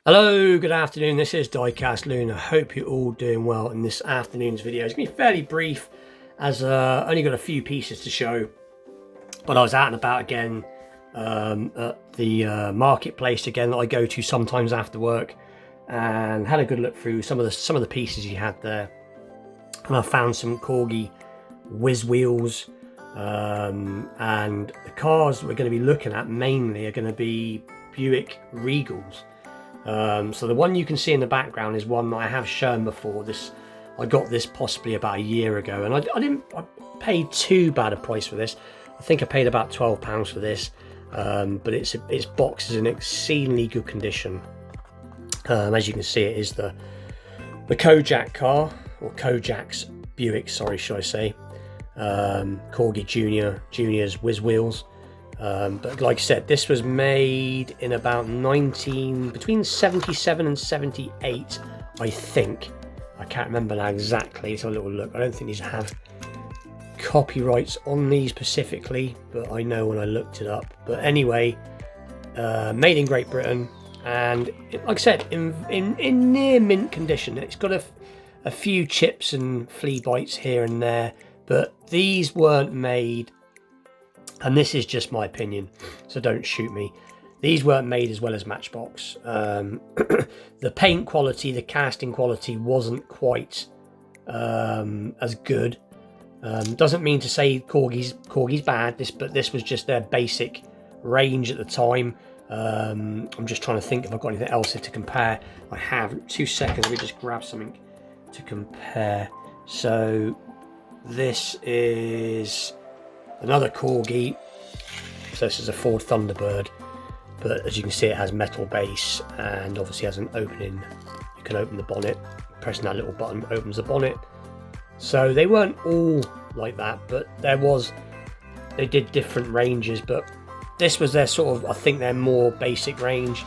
Hello, good afternoon. This is Diecast Loon. I hope you're all doing well in this afternoon's video. It's going to be fairly brief as only got a few pieces to show, but I was out and about again at the marketplace again that I go to sometimes after work, and had a good look through some of the pieces you had there, and I found some corgi whizzwheels, and the cars we're going to be looking at mainly are going to be Buick Regals. So the one you can see in the background is one that I have shown before. I got this possibly about a year ago, and I paid too bad a price for this. I think I paid about £12 for this, but its box is in exceedingly good condition. As you can see, it is the Kojak car, or Kojak's Buick, sorry, should I say, Corgi Junior's whizzwheels. But like I said, this was made in about between 77 and 78, I think. I can't remember now exactly. Let's have a little look. I don't think these have copyrights on these specifically, but I know when I looked it up. But anyway, made in Great Britain, and like I said, in near mint condition. It's got a few chips and flea bites here and there, but these weren't made. And this is just my opinion, so don't shoot me. These weren't made as well as Matchbox. The paint quality, the casting quality wasn't quite as good. Doesn't mean to say Corgi's bad, but this was just their basic range at the time. I'm just trying to think if I've got anything else to compare. I have. 2 seconds, let me just grab something to compare. So this is another corgi. So this is a Ford Thunderbird, but as you can see, it has metal base and obviously has an opening. You can open the bonnet. Pressing that little button opens the bonnet. So they weren't all like that, but they did different ranges, but this was their sort of, I think, their more basic range.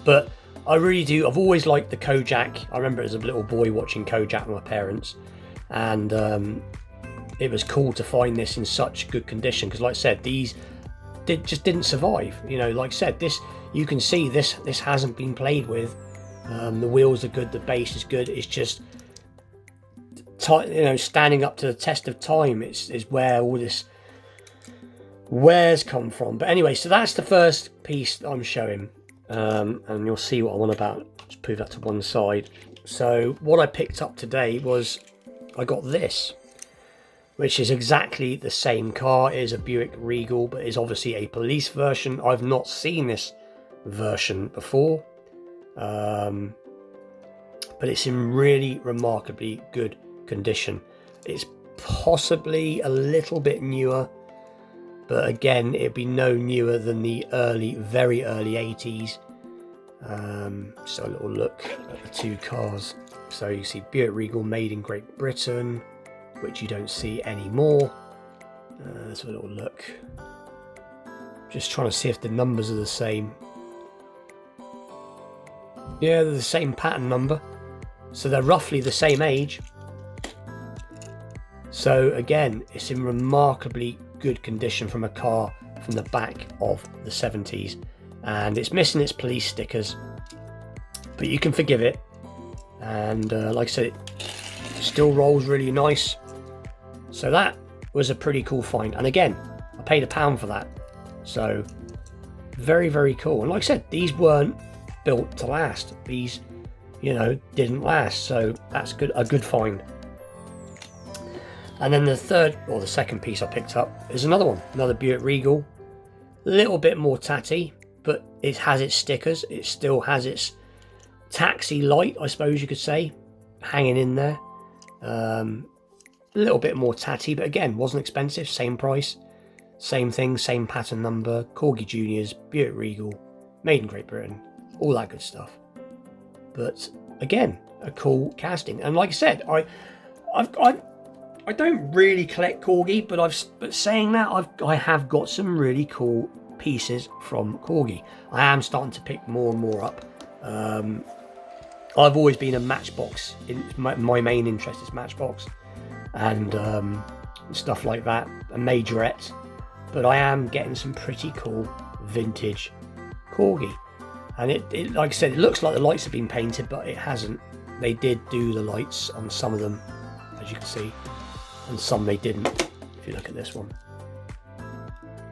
But I really do, I've always liked the Kojak. I remember as a little boy watching Kojak with my parents, and it was cool to find this in such good condition, because like I said, these just didn't survive. You know, like I said, this, you can see this hasn't been played with. The wheels are good, the base is good. It's just standing up to the test of time is where all this wears come from. But anyway, so that's the first piece that I'm showing, and you'll see what I'm on about. Just move that to one side. So what I picked up today was, I got this, which is exactly the same car. It is a Buick Regal, but is obviously a police version. I've not seen this version before, but it's in really remarkably good condition. It's possibly a little bit newer, but again, it'd be no newer than the very early 80s. So a little look at the two cars. So you see Buick Regal, made in Great Britain, which you don't see anymore. Let's have a little look. Just trying to see if the numbers are the same. Yeah, they're the same pattern number, so they're roughly the same age. So again, it's in remarkably good condition from a car from the back of the 70s, and it's missing its police stickers, but you can forgive it. And like I said, it still rolls really nice. So that was a pretty cool find, and again, I paid £1 for that. So very, very cool. And like I said, these weren't built to last. These, didn't last. So that's good, a good find. And then the second piece I picked up is another Buick Regal. A little bit more tatty, but it has its stickers. It still has its taxi light, I suppose you could say, hanging in there. A little bit more tatty, but again, wasn't expensive. Same price, same thing, same pattern number. Corgi Juniors, Buick Regal, made in Great Britain, all that good stuff. But again, a cool casting. And like I said, I don't really collect corgi, but saying that, I have got some really cool pieces from corgi. I am starting to pick more and more up. I've always been a Matchbox. My main interest is Matchbox and stuff like that, a majorette. But I am getting some pretty cool vintage corgi. And it like I said, it looks like the lights have been painted, but it hasn't. They did do the lights on some of them, as you can see, and some they didn't, if you look at this one.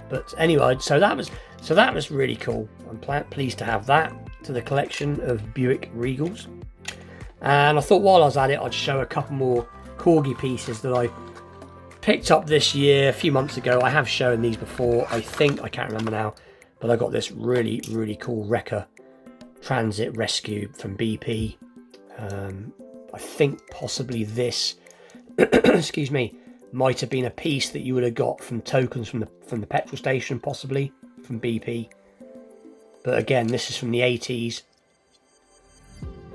But anyway, so that was really cool. I'm pleased to have that to the collection of Buick Regals. And I thought while I was at it, I'd show a couple more corgi pieces that I picked up this year, a few months ago. I have shown these before, I think, I can't remember now, but I got this really, really cool Wrecker Transit Rescue from BP. I think possibly this, excuse me, might have been a piece that you would have got from tokens from the petrol station, possibly from BP. But again, this is from the 80s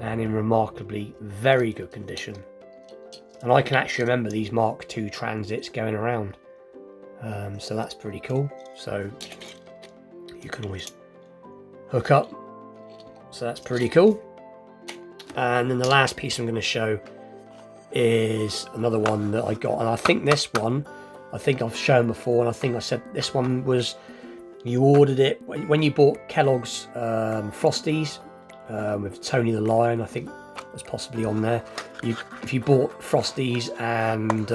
and in remarkably very good condition. And I can actually remember these Mark II transits going around. So that's pretty cool. So you can always hook up. So that's pretty cool. And then the last piece I'm going to show is another one that I got. And I think this one, I think I've shown before. And I think I said this one was, you ordered it when you bought Kellogg's Frosties with Tony the Lion. I think was possibly on there. If you bought Frosties and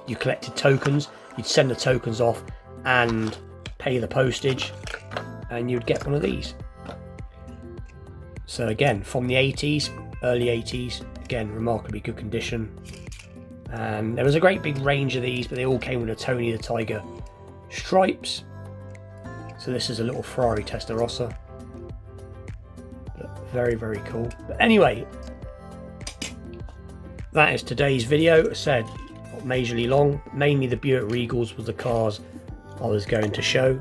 you collected tokens, you'd send the tokens off and pay the postage, and you'd get one of these. So again, from the 80s, early 80s, again, remarkably good condition. And there was a great big range of these, but they all came with a Tony the Tiger stripes. So this is a little Ferrari Testarossa. But very, very cool. But anyway, that is today's video. As I said, not majorly long. Mainly the Buick Regals was the cars I was going to show.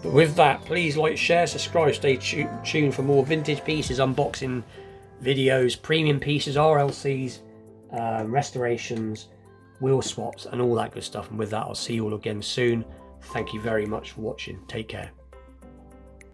But with that, please like, share, subscribe, stay tuned for more vintage pieces, unboxing videos, premium pieces, RLCs, restorations, wheel swaps, and all that good stuff. And with that, I'll see you all again soon. Thank you very much for watching. Take care.